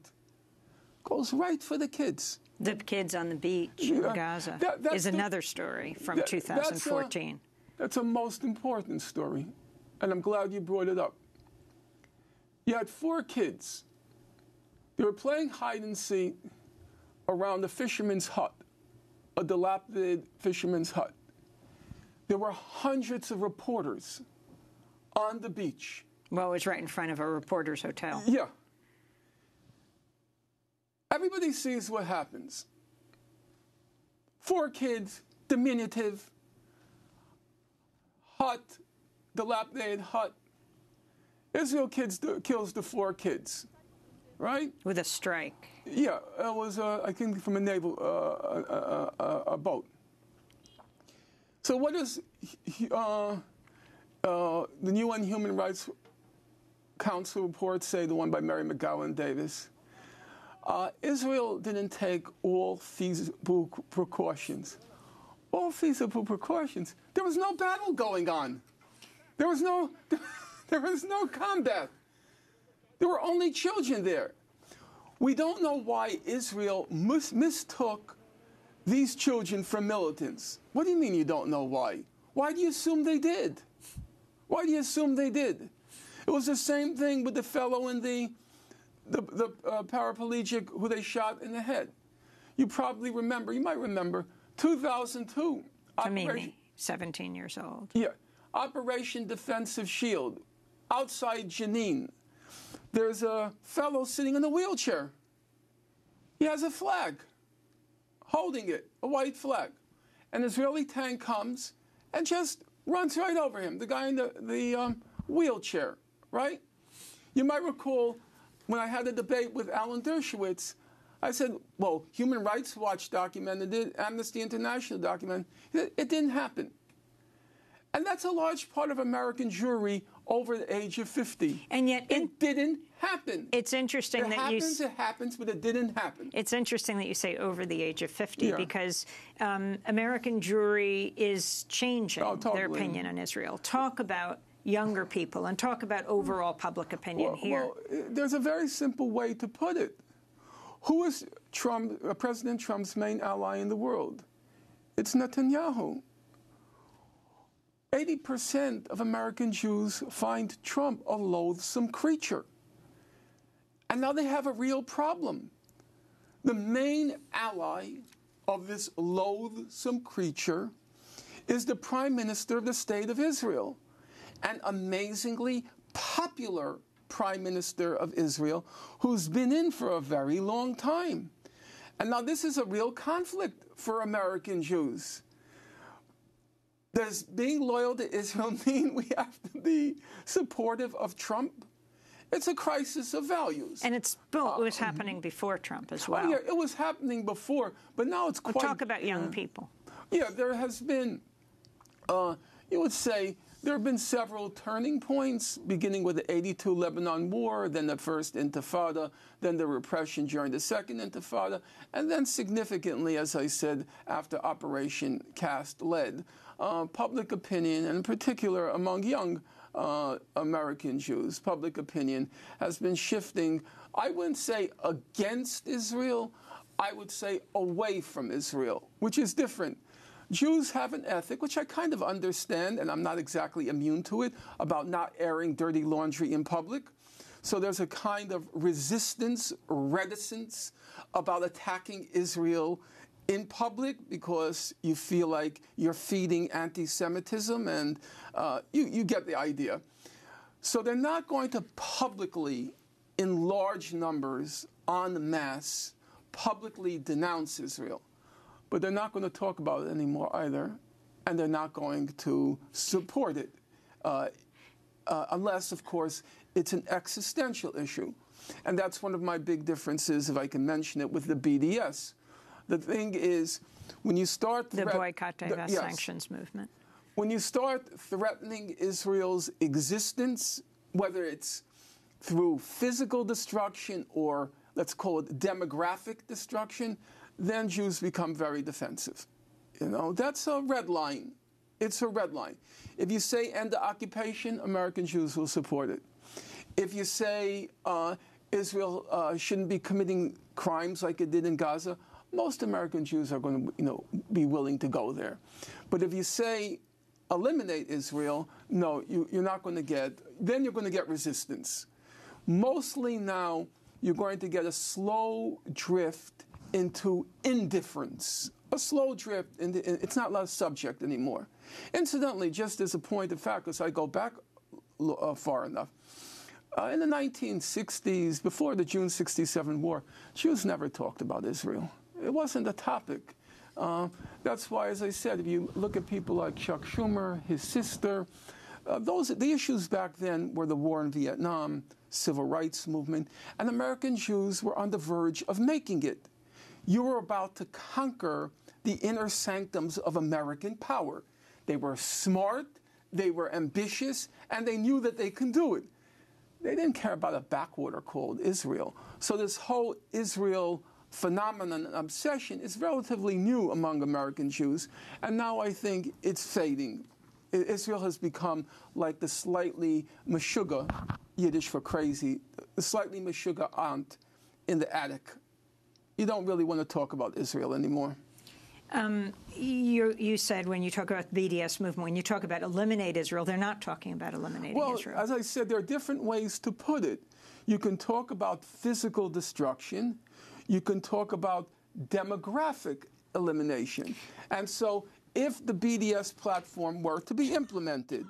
Goes right for the kids. The kids on the beach in Gaza is another story from 2014. That's a most important story, and I'm glad you brought it up. You had 4 kids. They were playing hide and seek around a fisherman's hut, a dilapidated fisherman's hut. There were hundreds of reporters on the beach. Well, it was right in front of a reporter's hotel. Yeah. Everybody sees what happens. 4 kids, diminutive, hut, dilapidated hut. Israel kills the 4 kids, right? With a strike. Yeah, it was, I think, from a naval a boat. So what does the UN Human Rights Council report say, the one by Mary McGowan Davis? Israel didn't take all feasible precautions. All feasible precautions. There was no battle going on. There was no combat. There were only children there. We don't know why Israel mistook these children for militants. What do you mean you don't know why? Why do you assume they did? Why do you assume they did? It was the same thing with the fellow in the paraplegic who they shot in the head. You probably remember, you might remember, 2002. Tamimi, 17 years old. Yeah. Operation Defensive Shield, outside Jenin. There's a fellow sitting in a wheelchair. He has a flag, holding it, a white flag. An Israeli tank comes and just runs right over him, the guy in the wheelchair, right? You might recall when I had a debate with Alan Dershowitz, I said, well, Human Rights Watch documented it, Amnesty International documented it. It didn't happen. And that's a large part of American Jewry over the age of 50. And yet it didn't happen. It's interesting that it happens, but it didn't happen. It's interesting that you say over the age of 50 yeah. because American Jewry is changing their opinion on Israel. Talk about younger people and talk about overall public opinion here. Well, there's a very simple way to put it. Who is President Trump's main ally in the world? It's Netanyahu. 80% of American Jews find Trump a loathsome creature. And now they have a real problem. The main ally of this loathsome creature is the Prime Minister of the State of Israel, an amazingly popular Prime Minister of Israel who's been in for a very long time. And now this is a real conflict for American Jews. Does being loyal to Israel mean we have to be supportive of Trump? It's a crisis of values. And it was happening before Trump as well. Oh, yeah, it was happening before, but now it's quite... We'll talk about young people. Yeah, there has been, you would say, there have been several turning points, beginning with the 82 Lebanon War, then the First Intifada, then the repression during the Second Intifada, and then significantly, as I said, after Operation Cast Lead. Public opinion, and in particular among young American Jews, public opinion has been shifting, I wouldn't say against Israel, I would say away from Israel, which is different. Jews have an ethic, which I kind of understand, and I'm not exactly immune to it, about not airing dirty laundry in public. So there's a kind of resistance, reticence about attacking Israel in public because you feel like you're feeding anti-Semitism, and you get the idea. So they're not going to publicly, in large numbers, en masse, publicly denounce Israel. But they're not going to talk about it anymore either, and they're not going to support it, unless, of course, it's an existential issue. And that's one of my big differences, if I can mention it, with the BDS. The thing is, when you start... The boycott, divest, sanctions movement. When you start threatening Israel's existence, whether it's through physical destruction or let's call it demographic destruction, then Jews become very defensive. You know, that's a red line. It's a red line. If you say end the occupation, American Jews will support it. If you say Israel shouldn't be committing crimes like it did in Gaza, most American Jews are going to, be willing to go there. But if you say eliminate Israel, no, you're not going to get. Then you're going to get resistance. Mostly now, you're going to get a slow drift into indifference. A slow drift, it's not a subject anymore. Incidentally, just as a point of fact, because I go back far enough, in the 1960s, before the June 67 war, Jews never talked about Israel. It wasn't a topic. That's why, as I said, if you look at people like Chuck Schumer, his sister, the issues back then were the war in Vietnam, civil rights movement, and American Jews were on the verge of making it. You were about to conquer the inner sanctums of American power. They were smart, they were ambitious, and they knew that they can do it. They didn't care about a backwater called Israel. So this whole Israel phenomenon and obsession is relatively new among American Jews, and now I think it's fading. Israel has become like the slightly meshuggah, Yiddish for crazy, the slightly meshuggah aunt in the attic. You don't really want to talk about Israel anymore. You said when you talk about the BDS movement, when you talk about eliminate Israel, they're not talking about eliminating Israel. Well, as I said, there are different ways to put it. You can talk about physical destruction. You can talk about demographic elimination. And so if the BDS platform were to be implemented,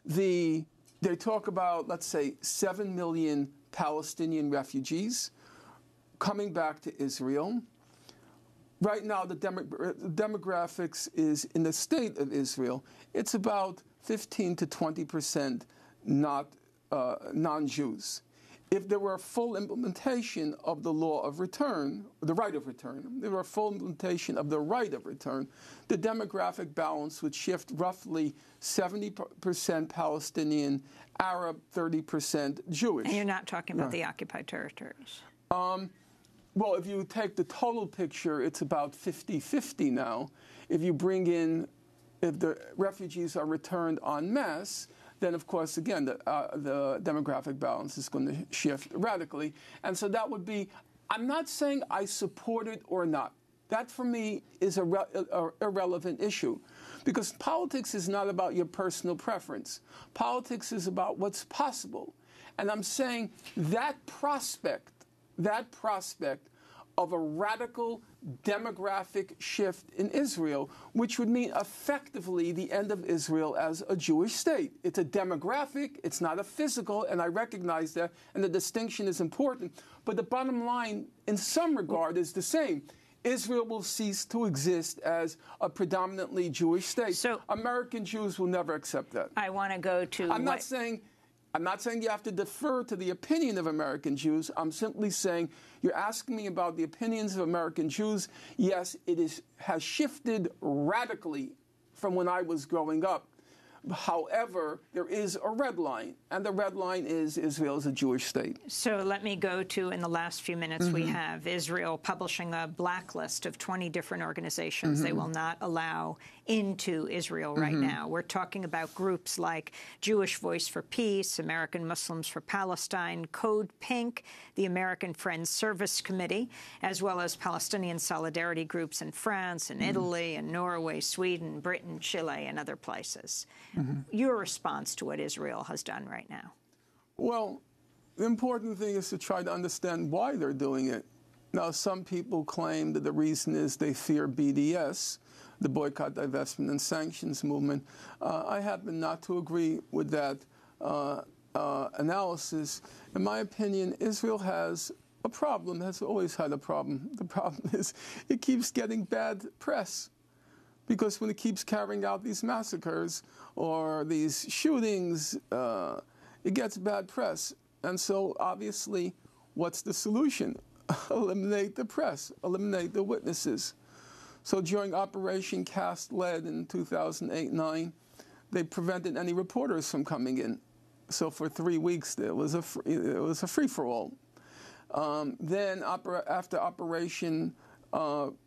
they talk about, let's say, 7 million Palestinian refugees coming back to Israel. Right now, the demographics is in the state of Israel. It's about 15 to 20% non-Jews. If there were a full implementation of the law of return, the right of return, there were a full implementation of the right of return, the demographic balance would shift roughly 70% Palestinian, Arab, 30% Jewish. And you're not talking about the occupied territories. Well, if you take the total picture, it's about 50-50 now. If you bring in, if the refugees are returned en masse, then of course, again, the demographic balance is going to shift radically. And so that would be, I'm not saying I support it or not. That for me is an irrelevant issue. Because politics is not about your personal preference. Politics is about what's possible. And I'm saying that prospect of a radical demographic shift in Israel, which would mean effectively the end of Israel as a Jewish state. It's a demographic, it's not a physical, and I recognize that, and the distinction is important. But the bottom line, in some regard, is the same. Israel will cease to exist as a predominantly Jewish state. So American Jews will never accept that. I want to go to... I'm not saying you have to defer to the opinion of American Jews. I'm simply saying you're asking me about the opinions of American Jews. Yes, has shifted radically from when I was growing up. However, there is a red line, and the red line is Israel is a Jewish state. So let me go to, in the last few minutes we have, Israel publishing a blacklist of 20 different organizations they will not allow into Israel right now. We're talking about groups like Jewish Voice for Peace, American Muslims for Palestine, Code Pink, the American Friends Service Committee, as well as Palestinian solidarity groups in France and Italy and Norway, Sweden, Britain, Chile, and other places. Your response to what Israel has done right now? Well, the important thing is to try to understand why they're doing it. Now, some people claim that the reason is they fear BDS, the Boycott, Divestment, and Sanctions movement. I happen not to agree with that analysis. In my opinion, Israel has a problem, has always had a problem. The problem is it keeps getting bad press. Because when it keeps carrying out these massacres or these shootings, it gets bad press. And so, obviously, what's the solution? Eliminate the press, eliminate the witnesses. So during Operation Cast Lead in 2008-9, they prevented any reporters from coming in. So for 3 weeks, it was a free-for-all. Then after Operation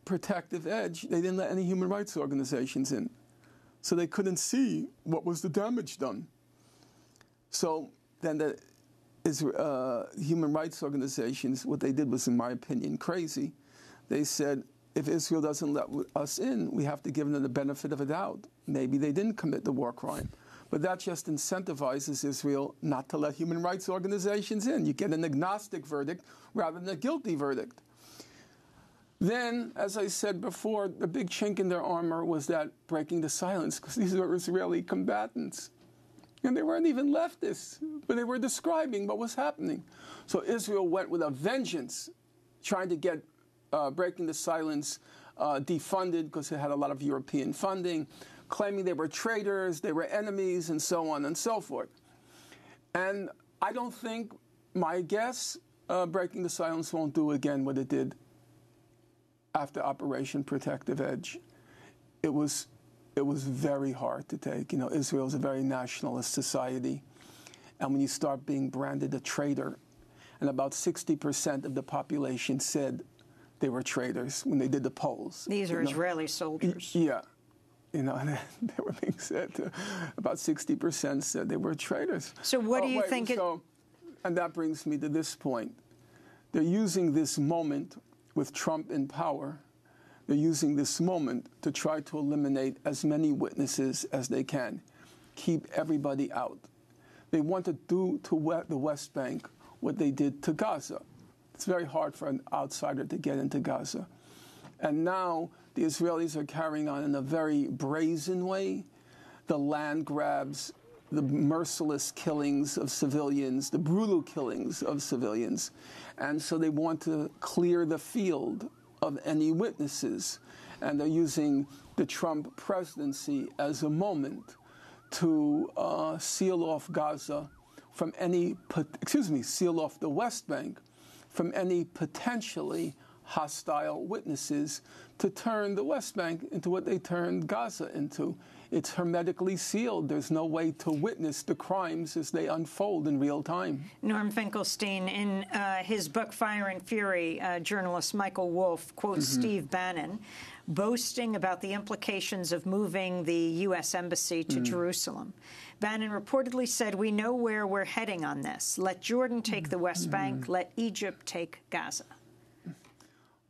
Protective Edge, they didn't let any human rights organizations in. So they couldn't see what was the damage done. So then the human rights organizations, what they did was, in my opinion, crazy. They said, if Israel doesn't let us in, we have to give them the benefit of a doubt. Maybe they didn't commit the war crime. But that just incentivizes Israel not to let human rights organizations in. You get an agnostic verdict rather than a guilty verdict. Then, as I said before, the big chink in their armor was that breaking the silence, because these are Israeli combatants. And they weren't even leftists, but they were describing what was happening. So Israel went with a vengeance, trying to get breaking the silence defunded, because it had a lot of European funding, claiming they were traitors, they were enemies, and so on and so forth. And I don't think, my guess, breaking the silence won't do again what it did after Operation Protective Edge. It was very hard to take. You know, Israel is a very nationalist society. And when you start being branded a traitor, and about 60% of the population said they were traitors when they did the polls. These are Israeli soldiers. Yeah. You know, they were being said, about 60% said they were traitors. So what do you think? And that brings me to this point. They're using this moment with Trump in power. They're using this moment to try to eliminate as many witnesses as they can, keep everybody out. They want to do to the West Bank what they did to Gaza. It's very hard for an outsider to get into Gaza. And now the Israelis are carrying on in a very brazen way the land grabs, the merciless killings of civilians, the brutal killings of civilians. And so they want to clear the field of any witnesses. And they're using the Trump presidency as a moment to seal off Gaza from any, seal off the West Bank from any potentially hostile witnesses, to turn the West Bank into what they turned Gaza into. It's hermetically sealed. There's no way to witness the crimes as they unfold in real time. Norm Finkelstein, in his book Fire and Fury, journalist Michael Wolff quotes Steve Bannon, boasting about the implications of moving the U.S. Embassy to Jerusalem. Bannon reportedly said, "We know where we're heading on this. Let Jordan take the West Bank. Let Egypt take Gaza."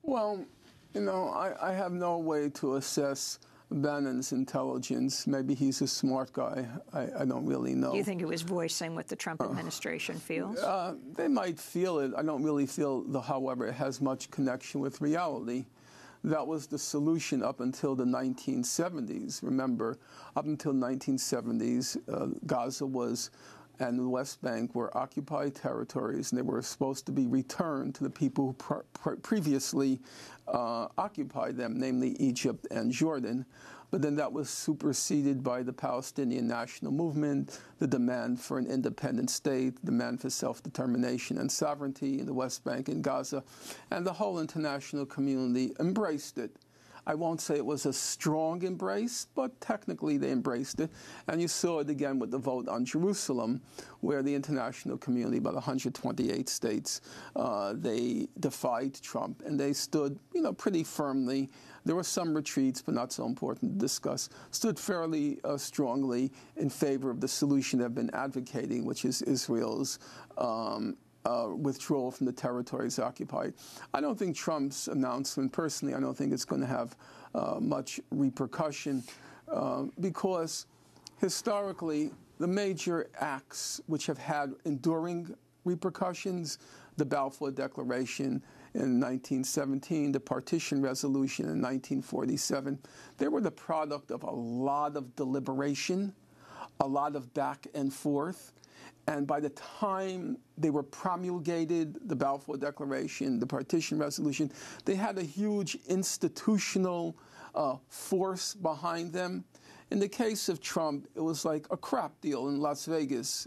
Well, you know, I have no way to assess Bannon's intelligence. Maybe he's a smart guy. I don't really know. Do you think it was voicing what the Trump administration feels? They might feel it. I don't really feel, however, it has much connection with reality. That was the solution up until the 1970s. Remember, up until the 1970s, Gaza was and the West Bank were occupied territories, and they were supposed to be returned to the people who previously occupied them, namely Egypt and Jordan. But then that was superseded by the Palestinian National Movement, the demand for an independent state, the demand for self-determination and sovereignty in the West Bank and Gaza, and the whole international community embraced it. I won't say it was a strong embrace, but technically they embraced it. And you saw it again with the vote on Jerusalem, where the international community, about 128 states, they defied Trump, and they stood, pretty firmly. There were some retreats, but not so important to discuss, stood fairly strongly in favor of the solution they've been advocating, which is Israel's withdrawal from the territories occupied. I don't think Trump's announcement, personally, I don't think it's going to have much repercussion because historically the major acts which have had enduring repercussions, the Balfour Declaration in 1917, the Partition Resolution in 1947, they were the product of a lot of deliberation, a lot of back and forth. And by the time they were promulgated, the Balfour Declaration, the Partition Resolution, they had a huge institutional force behind them. In the case of Trump, it was like a crap deal in Las Vegas.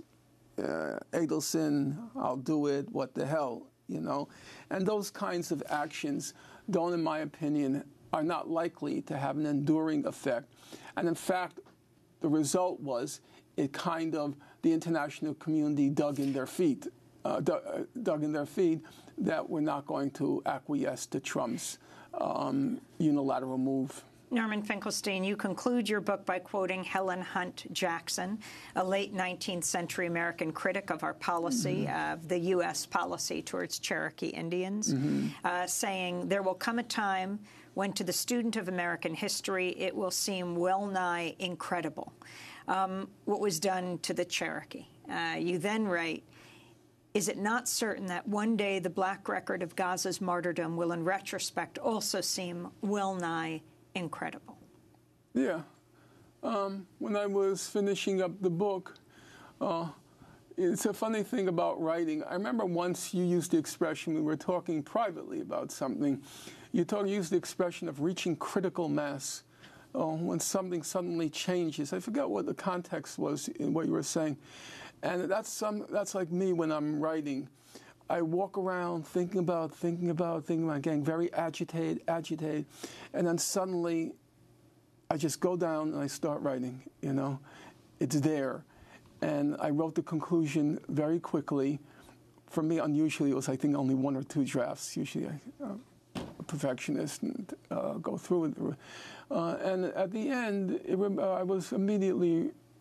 Adelson, I'll do it, what the hell, And those kinds of actions don't, in my opinion, are not likely to have an enduring effect. And in fact, the result was it kind of, the international community dug in their feet that we're not going to acquiesce to Trump's unilateral move. Norman Finkelstein, you conclude your book by quoting Helen Hunt Jackson, a late 19th century American critic of our policy, of the U.S. policy towards Cherokee Indians, saying, "There will come a time when to the student of American history it will seem well-nigh incredible what was done to the Cherokee." You then write, "Is it not certain that one day the black record of Gaza's martyrdom will in retrospect also seem well-nigh incredible?" Yeah. When I was finishing up the book, it's a funny thing about writing. I remember once you used the expression, we were talking privately about something, you used the expression of reaching critical mass when something suddenly changes. I forget what the context was in what you were saying. And that's like me when I'm writing. I walk around thinking about, getting very agitated, and then suddenly I just go down and I start writing, It's there. And I wrote the conclusion very quickly. For me, unusually, it was, I think, only 1 or 2 drafts. Usually I'm a perfectionist and go through it. And at the end,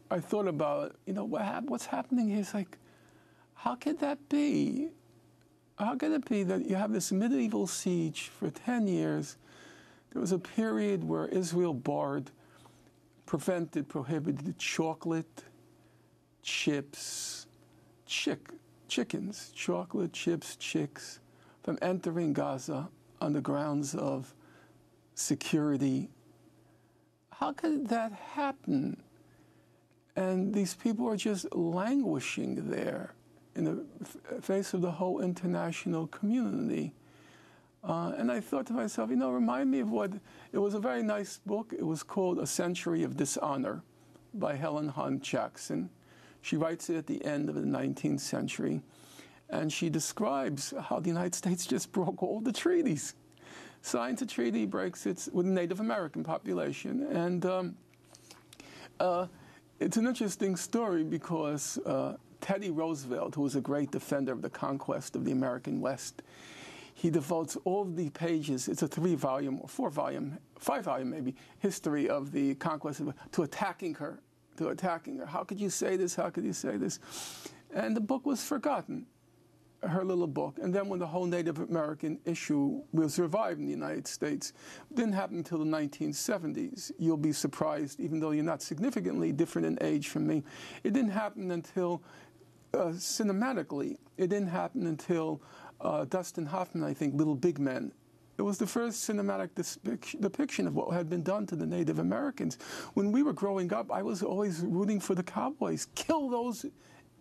I thought about, what's happening here? It's like, how could that be? How can it be that you have this medieval siege for 10 years? There was a period where Israel prohibited chocolate, chips, chickens, chocolate, chips, chicks, from entering Gaza on the grounds of security. How could that happen? And these people are just languishing there in the face of the whole international community. And I thought to myself, remind me of it was a very nice book. It was called A Century of Dishonor by Helen Hunt Jackson. She writes it at the end of the 19th century. And she describes how the United States just broke all the treaties. Signs a treaty, breaks it with the Native American population. And it's an interesting story because Teddy Roosevelt, who was a great defender of the conquest of the American West, he devotes all of the pages, it's a 3-volume or 4-volume, 5-volume maybe, history of the conquest to attacking her. How could you say this? How could you say this? And the book was forgotten, her little book. And then when the whole Native American issue was revived in the United States, it didn't happen until the 1970s. You'll be surprised, even though you're not significantly different in age from me. It didn't happen until cinematically. It didn't happen until Dustin Hoffman, I think, Little Big Men. It was the first cinematic depiction of what had been done to the Native Americans. When we were growing up, I was always rooting for the cowboys. Kill those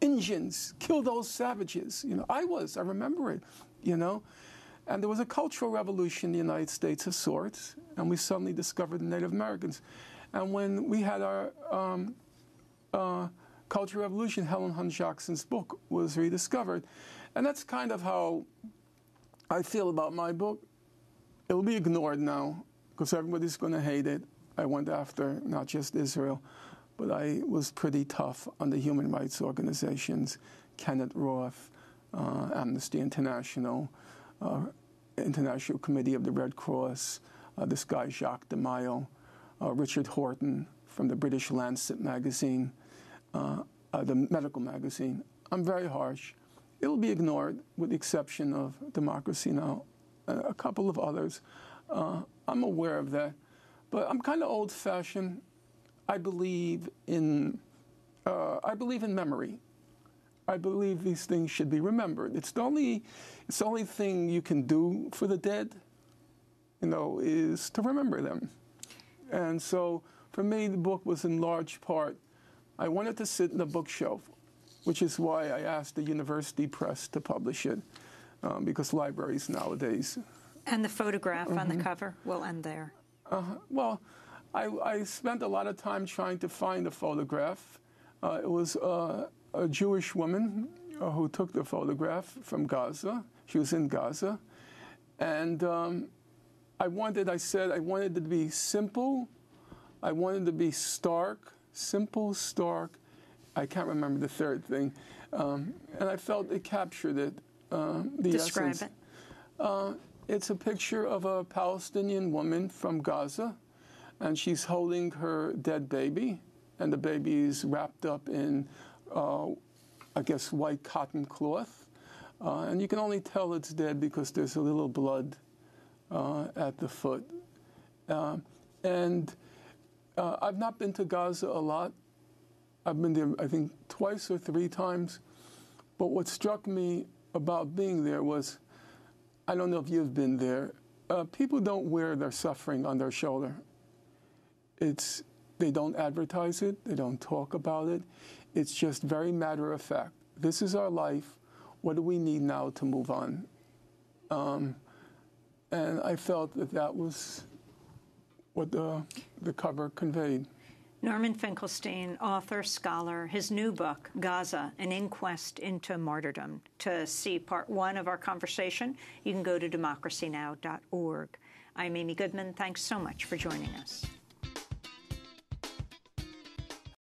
Indians, kill those savages. I remember it, And there was a cultural revolution in the United States of sorts, and we suddenly discovered the Native Americans. And when we had our Cultural Revolution, Helen Hunt Jackson's book was rediscovered. And that's kind of how I feel about my book. It'll be ignored now because everybody's going to hate it. I went after not just Israel, but I was pretty tough on the human rights organizations, Kenneth Roth, Amnesty International, International Committee of the Red Cross, this guy Jacques de Mayo, Richard Horton from the British Lancet magazine, the medical magazine. I'm very harsh. It'll be ignored with the exception of Democracy Now!, a couple of others. I'm aware of that. But I'm kind of old-fashioned. I believe in memory. I believe these things should be remembered. It's the only thing you can do for the dead, is to remember them. And so for me, the book was in large part, I wanted to sit in the bookshelf, which is why I asked the university press to publish it, because libraries nowadays. And the photograph on the cover will end there. Well, I spent a lot of time trying to find a photograph. It was a Jewish woman who took the photograph from Gaza. She was in Gaza. And I wanted it to be simple. I wanted it to be stark, simple, stark. I can't remember the third thing. And I felt it captured it, the Describe essence. it. It's a picture of a Palestinian woman from Gaza, and she's holding her dead baby, and the baby is wrapped up in, I guess, white cotton cloth. And you can only tell it's dead because there's a little blood at the foot. And I've not been to Gaza a lot. I've been there, I think, twice or three times. But what struck me about being there was, I don't know if you've been there, people don't wear their suffering on their shoulder. They don't advertise it. They don't talk about it. It's just very matter of fact. This is our life. What do we need now to move on? And I felt that that was what the cover conveyed. Norman Finkelstein, author, scholar, his new book, Gaza, An Inquest into Martyrdom. To see part one of our conversation, you can go to democracynow.org. I'm Amy Goodman. Thanks so much for joining us.